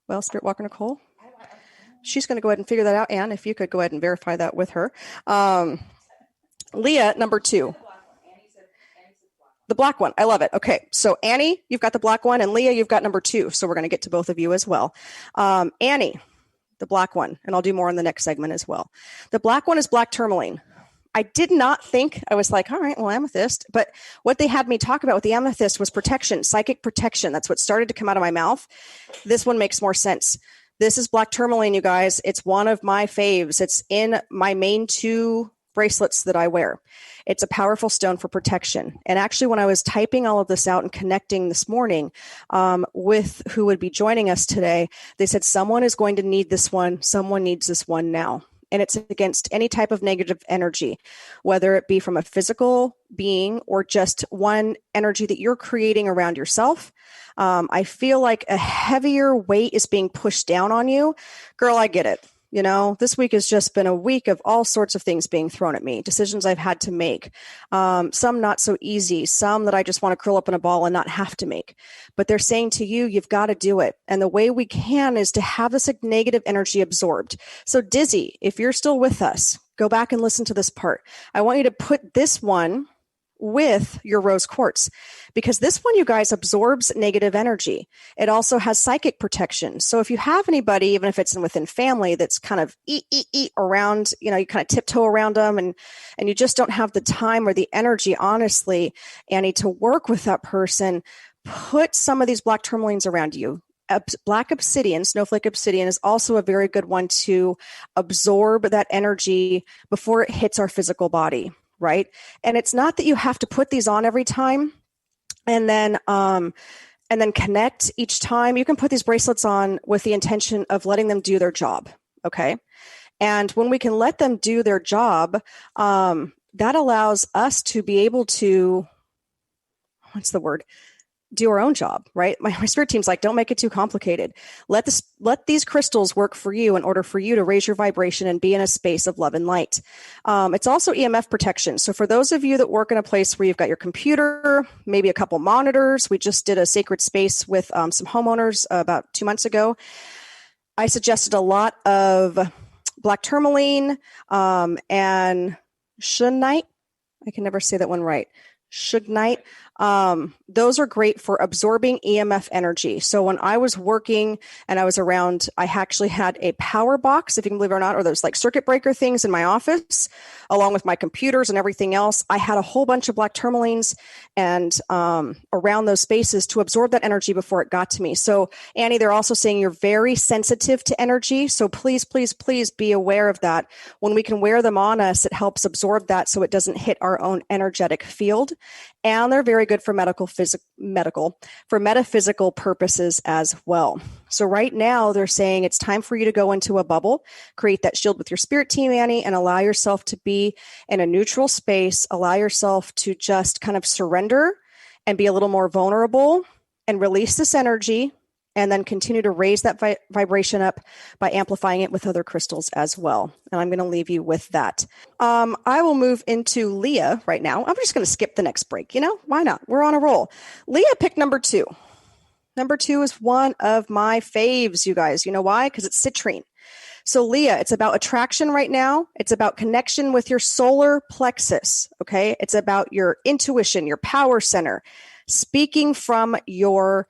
well, Spirit Walker Nicole, she's going to go ahead and figure that out. Anne, if you could go ahead and verify that with her. Leah, number 2. The black one. I love it. Okay. So Annie, you've got the black one, and Leah, you've got number 2. So we're going to get to both of you as well. Annie, the black one, and I'll do more in the next segment as well. The black one is black tourmaline. I did not think, I was like, all right, well, amethyst. But what they had me talk about with the amethyst was protection, psychic protection. That's what started to come out of my mouth. This one makes more sense. This is black tourmaline, you guys. It's one of my faves. It's in my main 2 bracelets that I wear. It's a powerful stone for protection. And actually, when I was typing all of this out and connecting this morning with who would be joining us today, they said, someone is going to need this one. Someone needs this one now. And it's against any type of negative energy, whether it be from a physical being or just one energy that you're creating around yourself. I feel like a heavier weight is being pushed down on you. Girl, I get it. You know, this week has just been a week of all sorts of things being thrown at me, decisions I've had to make, some not so easy, some that I just want to curl up in a ball and not have to make. But they're saying to you, you've got to do it. And the way we can is to have this negative energy absorbed. So Dizzy, if you're still with us, go back and listen to this part. I want you to put this one with your rose quartz, because this one, you guys, absorbs negative energy. It also has psychic protection. So if you have anybody, even if it's within family, that's kind of around, you know, you kind of tiptoe around them and you just don't have the time or the energy, honestly, Annie, to work with that person, put some of these black tourmalines around you. Black obsidian, snowflake obsidian, is also a very good one to absorb that energy before it hits our physical body. Right. And it's not that you have to put these on every time and then connect each time. You can put these bracelets on with the intention of letting them do their job. Okay. And when we can let them do their job, that allows us to be able to, do our own job, right? My spirit team's like, don't make it too complicated. Let these crystals work for you in order for you to raise your vibration and be in a space of love and light. It's also EMF protection. So for those of you that work in a place where you've got your computer, maybe a couple monitors, we just did a sacred space with some homeowners about 2 months ago. I suggested a lot of black tourmaline and shunite. I can never say that one right. Shugnite. Those are great for absorbing EMF energy. So when I was working and I was around, I actually had a power box, if you can believe it or not, or those like circuit breaker things in my office, along with my computers and everything else. I had a whole bunch of black tourmalines and around those spaces to absorb that energy before it got to me. So Annie, they're also saying you're very sensitive to energy. So please, please, please be aware of that. When we can wear them on us, it helps absorb that so it doesn't hit our own energetic field. And they're very good for metaphysical purposes as well. So right now they're saying it's time for you to go into a bubble, create that shield with your spirit team, Annie, and allow yourself to be in a neutral space. Allow yourself to just kind of surrender and be a little more vulnerable and release this energy, and then continue to raise that vibration up by amplifying it with other crystals as well. And I'm going to leave you with that. I will move into Leah right now. I'm just going to skip the next break. You know, why not? We're on a roll. Leah picked number 2. Number 2 is one of my faves, you guys. You know why? Because it's citrine. So Leah, it's about attraction right now. It's about connection with your solar plexus. Okay. It's about your intuition, your power center, speaking from your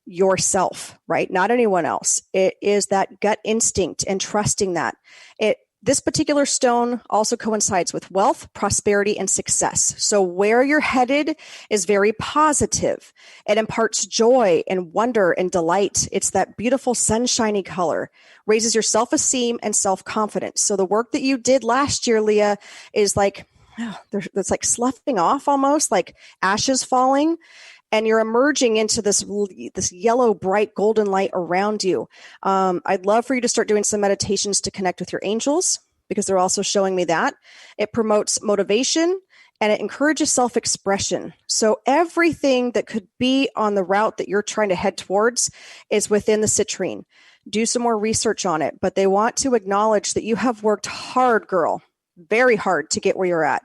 yourself, right? Not anyone else. It is that gut instinct and trusting that. This particular stone also coincides with wealth, prosperity, and success. So where you're headed is very positive. It imparts joy and wonder and delight. It's that beautiful sunshiny color, raises your self-esteem and self-confidence. So the work that you did last year, Leah, is like, it's like sloughing off almost, like ashes falling. And you're emerging into this yellow, bright, golden light around you. I'd love for you to start doing some meditations to connect with your angels, because they're also showing me that. It promotes motivation and it encourages self-expression. So everything that could be on the route that you're trying to head towards is within the citrine. Do some more research on it, but they want to acknowledge that you have worked hard, girl, very hard to get where you're at.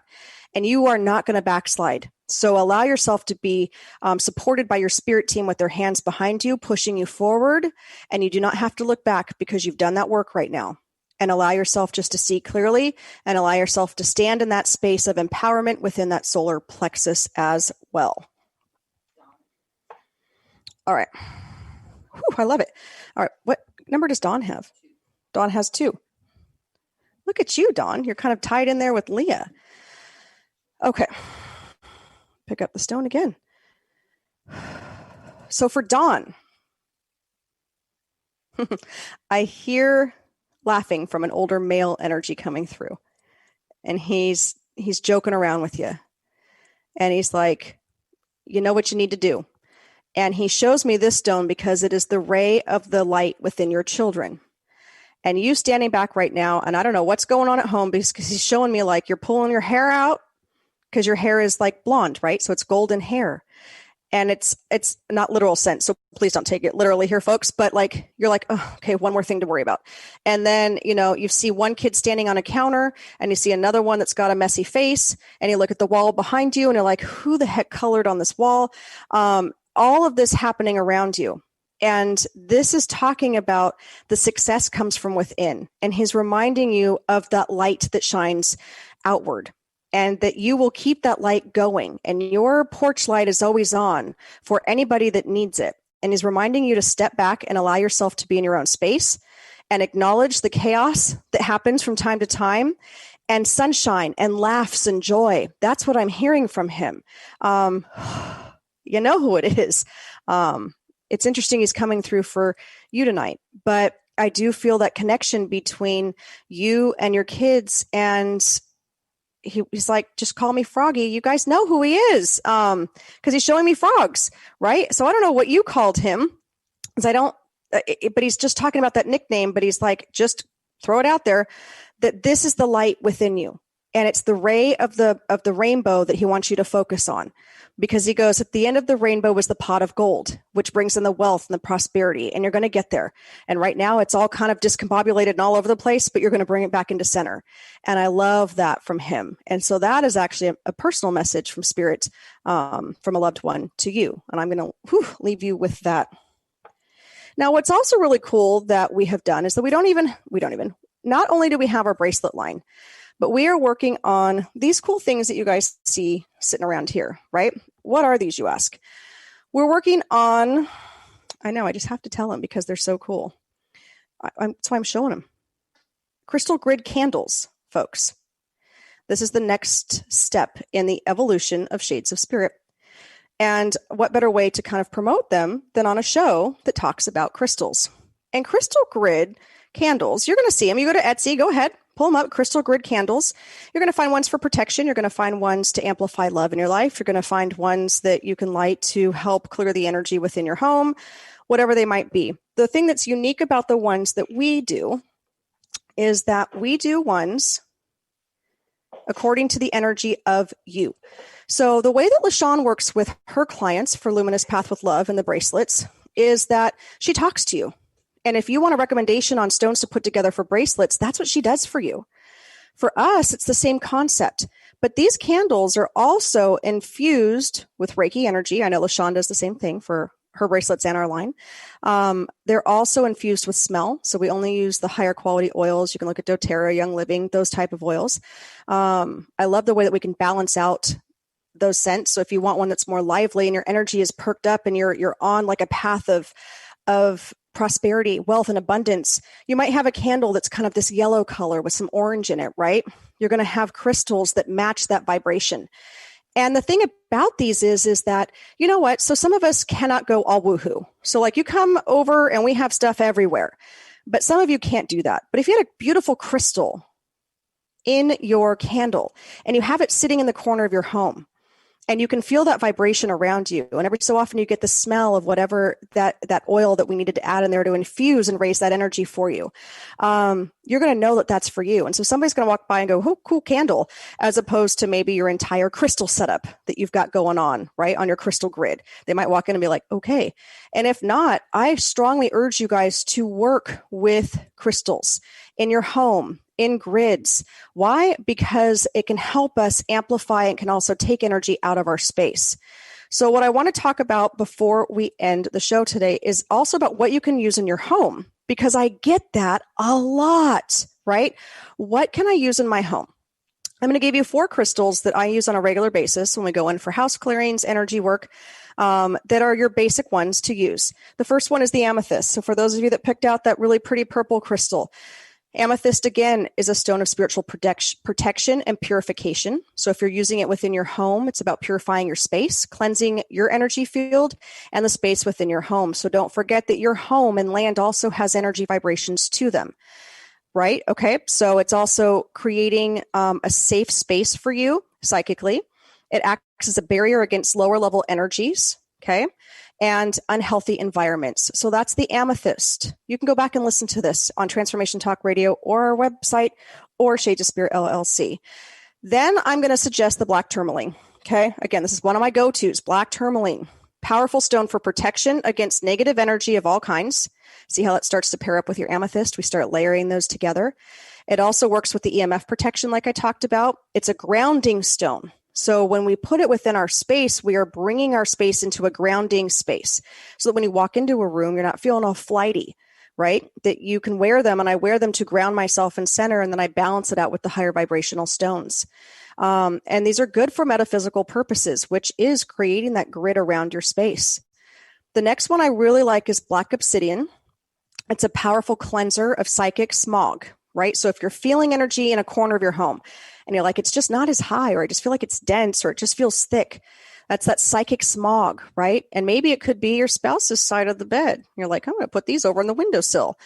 And you are not going to backslide. So allow yourself to be supported by your spirit team with their hands behind you, pushing you forward. And you do not have to look back because you've done that work right now. And allow yourself just to see clearly and allow yourself to stand in that space of empowerment within that solar plexus as well. All right. Whew, I love it. All right. What number does Dawn have? Dawn has 2. Look at you, Dawn. You're kind of tied in there with Leah. Okay. Pick up the stone again. So for Dawn, I hear laughing from an older male energy coming through. And he's joking around with you. And he's like, you know what you need to do. And he shows me this stone because it is the ray of the light within your children. And you standing back right now, and I don't know what's going on at home because he's showing me like you're pulling your hair out because your hair is like blonde, right? So it's golden hair. And it's not literal sense. So please don't take it literally here, folks. But like, you're like, oh, okay, one more thing to worry about. And then, you see one kid standing on a counter and you see another one that's got a messy face and you look at the wall behind you and you're like, who the heck colored on this wall? All of this happening around you. And this is talking about the success comes from within. And he's reminding you of that light that shines outward. And that you will keep that light going. And your porch light is always on for anybody that needs it. And he's reminding you to step back and allow yourself to be in your own space and acknowledge the chaos that happens from time to time and sunshine and laughs and joy. That's what I'm hearing from him. You know who it is. It's interesting he's coming through for you tonight. But I do feel that connection between you and your kids, and he's like, just call me Froggy. You guys know who he is because he's showing me frogs, right? So I don't know what you called him because but he's just talking about that nickname, but he's like, just throw it out there that this is the light within you. And it's the ray of the rainbow that he wants you to focus on, because he goes, at the end of the rainbow is the pot of gold, which brings in the wealth and the prosperity, and you're going to get there. And right now it's all kind of discombobulated and all over the place, but you're going to bring it back into center. And I love that from him. And so that is actually a personal message from Spirit, from a loved one to you. And I'm going to leave you with that. Now, what's also really cool that we have done is that we don't even, not only do we have our bracelet line, but we are working on these cool things that you guys see sitting around here, right? What are these, you ask? We're working on, I know, I just have to tell them because they're so cool. That's why I'm showing them. Crystal grid candles, folks. This is the next step in the evolution of Shades of Spirit. And what better way to kind of promote them than on a show that talks about crystals? And crystal grid candles, you're going to see them. You go to Etsy, go ahead. Pull them up, crystal grid candles. You're going to find ones for protection. You're going to find ones to amplify love in your life. You're going to find ones that you can light to help clear the energy within your home, whatever they might be. The thing that's unique about the ones that we do is that we do ones according to the energy of you. So the way that LaShawn works with her clients for Luminous Path with Love and the bracelets is that she talks to you. And if you want a recommendation on stones to put together for bracelets, that's what she does for you. For us, it's the same concept. But these candles are also infused with Reiki energy. I know LaShawn does the same thing for her bracelets and our line. They're also infused with smell. So we only use the higher quality oils. You can look at doTERRA, Young Living, those type of oils. I love the way that we can balance out those scents. So if you want one that's more lively and your energy is perked up and you're on like a path of prosperity, wealth, and abundance, you might have a candle that's kind of this yellow color with some orange in it, right? You're going to have crystals that match that vibration. And the thing about these is that, you know what? So some of us cannot go all woohoo. So like you come over and we have stuff everywhere, but some of you can't do that. But if you had a beautiful crystal in your candle and you have it sitting in the corner of your home, and you can feel that vibration around you. And every so often you get the smell of whatever that oil that we needed to add in there to infuse and raise that energy for you. You're going to know that that's for you. And so somebody's going to walk by and go, oh, cool candle, as opposed to maybe your entire crystal setup that you've got going on, right, on your crystal grid. They might walk in and be like, okay. And if not, I strongly urge you guys to work with crystals in your home, in grids. Why? Because it can help us amplify and can also take energy out of our space. So what I want to talk about before we end the show today is also about what you can use in your home, because I get that a lot, right? What can I use in my home? I'm going to give you 4 crystals that I use on a regular basis when we go in for house clearings, energy work, that are your basic ones to use. The first one is the amethyst. So for those of you that picked out that really pretty purple crystal, amethyst, again, is a stone of spiritual protection and purification. So if you're using it within your home, it's about purifying your space, cleansing your energy field and the space within your home. So don't forget that your home and land also has energy vibrations to them, right? Okay, so it's also creating a safe space for you psychically. It acts as a barrier against lower level energies, okay? And unhealthy environments. So that's the amethyst. You can go back and listen to this on Transformation Talk Radio or our website or Shades of Spirit LLC. Then I'm going to suggest the black tourmaline. Okay. Again, this is one of my go-tos, black tourmaline. Powerful stone for protection against negative energy of all kinds. See how it starts to pair up with your amethyst? We start layering those together. It also works with the EMF protection like I talked about. It's a grounding stone. So when we put it within our space, we are bringing our space into a grounding space so that when you walk into a room, you're not feeling all flighty, right? That you can wear them, and I wear them to ground myself in center, and then I balance it out with the higher vibrational stones. And these are good for metaphysical purposes, which is creating that grid around your space. The next one I really like is black obsidian. It's a powerful cleanser of psychic smog, right? So if you're feeling energy in a corner of your home, and you're like, it's just not as high, or I just feel like it's dense, or it just feels thick. That's that psychic smog, right? And maybe it could be your spouse's side of the bed. You're like, I'm going to put these over on the windowsill.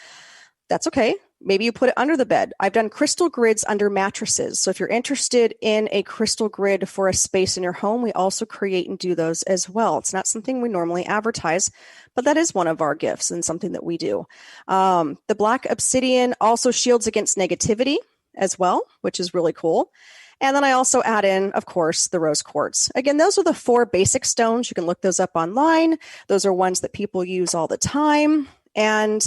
That's okay. Maybe you put it under the bed. I've done crystal grids under mattresses. So if you're interested in a crystal grid for a space in your home, we also create and do those as well. It's not something we normally advertise, but that is one of our gifts and something that we do. The black obsidian also shields against negativity as well, which is really cool. And then I also add in, of course, the rose quartz. Again, those are the 4 basic stones. You can look those up online. Those are ones that people use all the time. And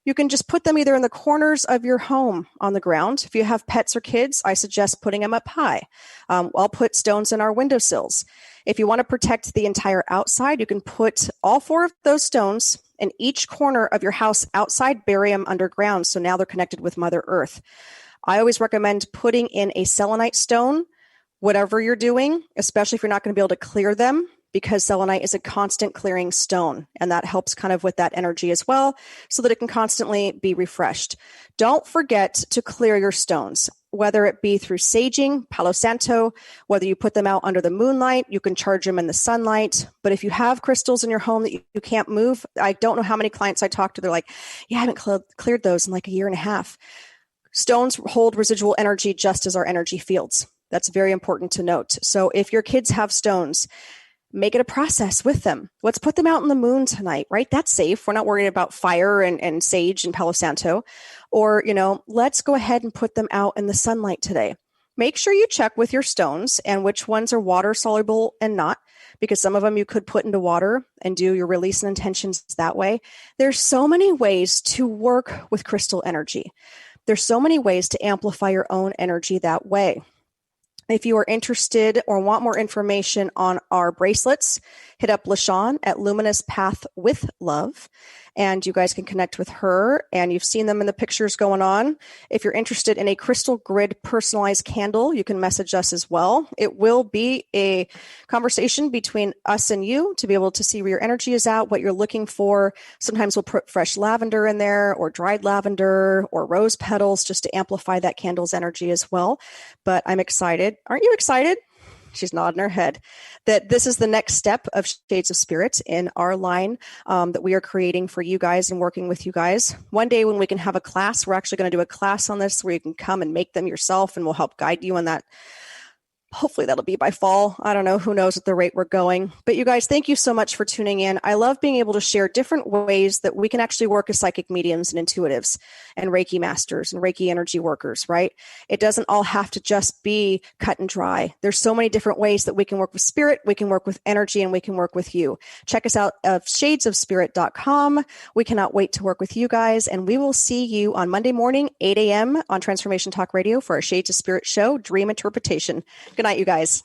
you can just put them either in the corners of your home on the ground. If you have pets or kids, I suggest putting them up high. I'll put stones in our windowsills. If you want to protect the entire outside, you can put all 4 of those stones in each corner of your house outside, bury them underground. So now they're connected with Mother Earth. I always recommend putting in a selenite stone, whatever you're doing, especially if you're not going to be able to clear them, because selenite is a constant clearing stone, and that helps kind of with that energy as well, so that it can constantly be refreshed. Don't forget to clear your stones, whether it be through saging, Palo Santo, whether you put them out under the moonlight, you can charge them in the sunlight. But if you have crystals in your home that you can't move, I don't know how many clients I talk to, they're like, yeah, I haven't cleared those in like a year and a half. Stones hold residual energy just as our energy fields. That's very important to note. So if your kids have stones, make it a process with them. Let's put them out in the moon tonight, right? That's safe. We're not worried about fire and sage and Palo Santo. Or, let's go ahead and put them out in the sunlight today. Make sure you check with your stones and which ones are water soluble and not, because some of them you could put into water and do your release and intentions that way. There's so many ways to work with crystal energy. There's so many ways to amplify your own energy that way. If you are interested or want more information on our bracelets, hit up LaShawn at Luminous Path with Love, and you guys can connect with her, and you've seen them in the pictures going on. If you're interested in a crystal grid personalized candle, you can message us as well. It will be a conversation between us and you to be able to see where your energy is at, what you're looking for. Sometimes we'll put fresh lavender in there, or dried lavender, or rose petals, just to amplify that candle's energy as well. But I'm excited. Aren't you excited? She's nodding her head, that this is the next step of Shades of Spirit in our line that we are creating for you guys and working with you guys. One day when we can have a class, we're actually going to do a class on this where you can come and make them yourself, and we'll help guide you on that. Hopefully that'll be by fall. I don't know. Who knows at the rate we're going. But you guys, thank you so much for tuning in. I love being able to share different ways that we can actually work as psychic mediums and intuitives and Reiki masters and Reiki energy workers, right? It doesn't all have to just be cut and dry. There's so many different ways that we can work with spirit, we can work with energy, and we can work with you. Check us out at shadesofspirit.com. We cannot wait to work with you guys, and we will see you on Monday morning, 8 a.m. on Transformation Talk Radio for our Shades of Spirit show, Dream Interpretation. Good night, you guys.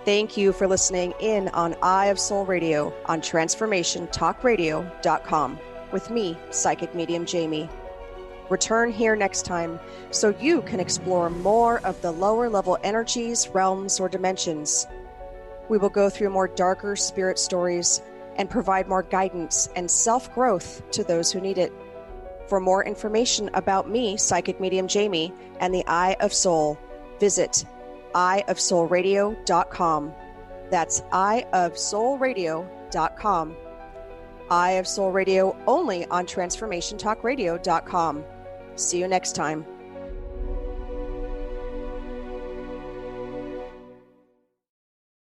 Thank you for listening in on Eye of Soul Radio on TransformationTalkRadio.com with me, Psychic Medium Jaime. Return here next time so you can explore more of the lower level energies, realms, or dimensions. We will go through more darker spirit stories and provide more guidance and self-growth to those who need it. For more information about me, Psychic Medium Jaime, and the Eye of Soul, visit eyeofsoulradio.com. That's eyeofsoulradio.com. Eye of Soul Radio only on TransformationTalkRadio.com. See you next time.